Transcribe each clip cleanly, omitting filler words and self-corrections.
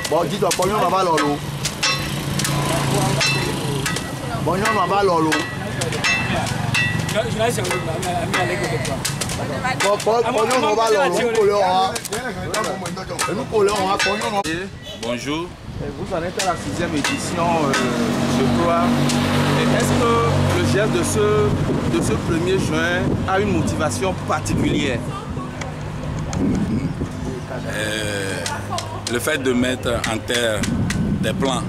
Bon, dis-toi, pognon on va l'eau. Pognon on va l'eau. Bonjour. Vous en êtes à la 6e édition, je crois. Est-ce que le geste de ce 1er juin a une motivation particulière? Le fait de mettre en terre des plans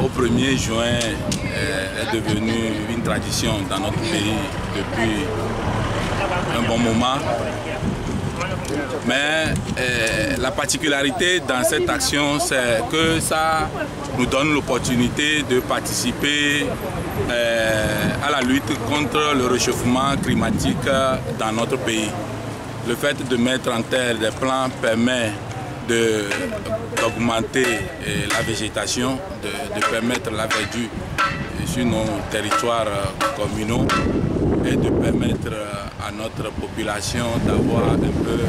au 1er juin est devenu une tradition dans notre pays depuis un bon moment. Mais la particularité dans cette action, c'est que ça nous donne l'opportunité de participer à la lutte contre le réchauffement climatique dans notre pays. Le fait de mettre en terre des plants permet d'augmenter la végétation, de permettre la verdure sur nos territoires communaux et de permettre à notre population d'avoir un peu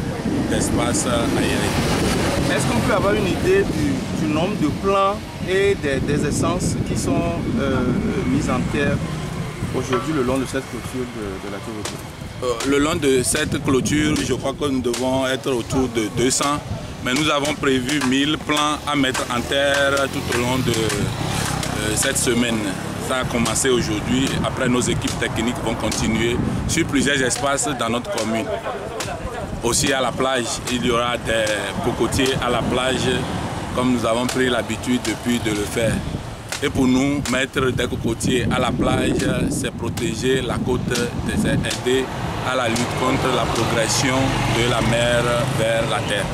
d'espace aéré. Est-ce qu'on peut avoir une idée du nombre de plants et des essences qui sont mises en terre aujourd'hui le long de cette clôture de la Tour? Le long de cette clôture, je crois que nous devons être autour de 200, mais nous avons prévu 1000 plants à mettre en terre tout au long de cette semaine. Ça a commencé aujourd'hui. Après, nos équipes techniques vont continuer sur plusieurs espaces dans notre commune. Aussi à la plage, il y aura des cocotiers à la plage, comme nous avons pris l'habitude depuis de le faire. Et pour nous, mettre des cocotiers à la plage, c'est protéger la côte, c'est aider à la lutte contre la progression de la mer vers la terre.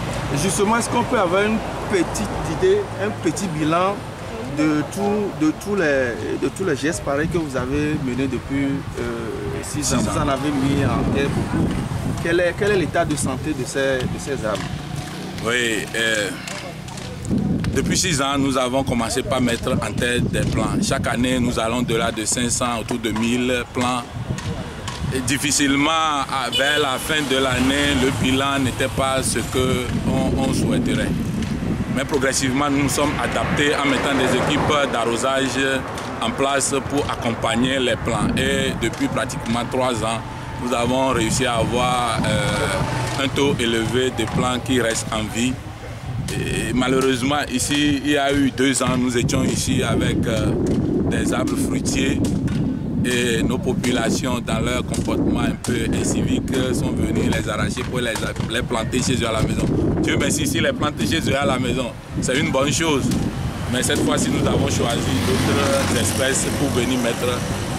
Justement, est-ce qu'on peut avoir une petite idée, un petit bilan de tous les gestes pareils que vous avez menés depuis 6 ans? Vous en avez mis en terre beaucoup. Quel est l'état de santé de ces arbres? Oui, depuis 6 ans, nous avons commencé par mettre en terre des plants. Chaque année, nous allons de-delà de 500, autour de 1000 plants. Et difficilement, vers la fin de l'année, le bilan n'était pas ce qu'on souhaiterait. Mais progressivement, nous nous sommes adaptés en mettant des équipes d'arrosage en place pour accompagner les plants. Et depuis pratiquement 3 ans, nous avons réussi à avoir un taux élevé de plants qui restent en vie. Et malheureusement, ici, il y a eu 2 ans, nous étions ici avec des arbres fruitiers et nos populations, dans leur comportement un peu incivique, sont venues les arracher pour les planter chez eux à la maison. Dieu merci, si les planter chez eux à la maison, c'est une bonne chose. Mais cette fois-ci, nous avons choisi d'autres espèces pour venir mettre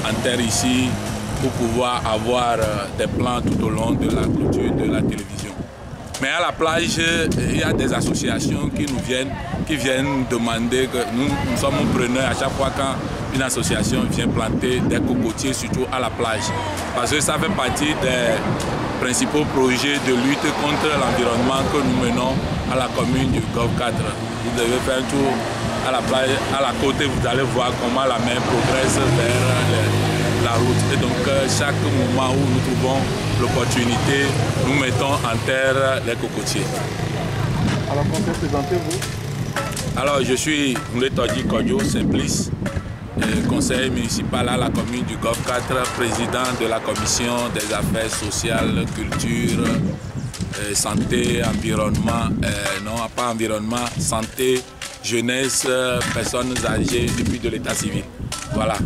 en terre ici, pour pouvoir avoir des plants tout au long de la clôture de la télévision. Mais à la plage, il y a des associations qui viennent demander que nous sommes preneurs à chaque fois quand une association vient planter des cocotiers, surtout à la plage. Parce que ça fait partie des principaux projets de lutte contre l'environnement que nous menons à la commune du Golfe 4. Vous devez faire un tour à la plage, à la côte, vous allez voir comment la mer progresse vers la route. Et donc, chaque moment où nous trouvons l'opportunité, nous mettons en terre les cocotiers. Alors, comment présentez-vous? Alors, je suis Mouletodji Kodjo Simplice, conseiller municipal à la commune du Golfe 4, président de la commission des affaires sociales, culture, santé, environnement, non pas environnement, santé, jeunesse, personnes âgées et puis de l'état civil. Voilà.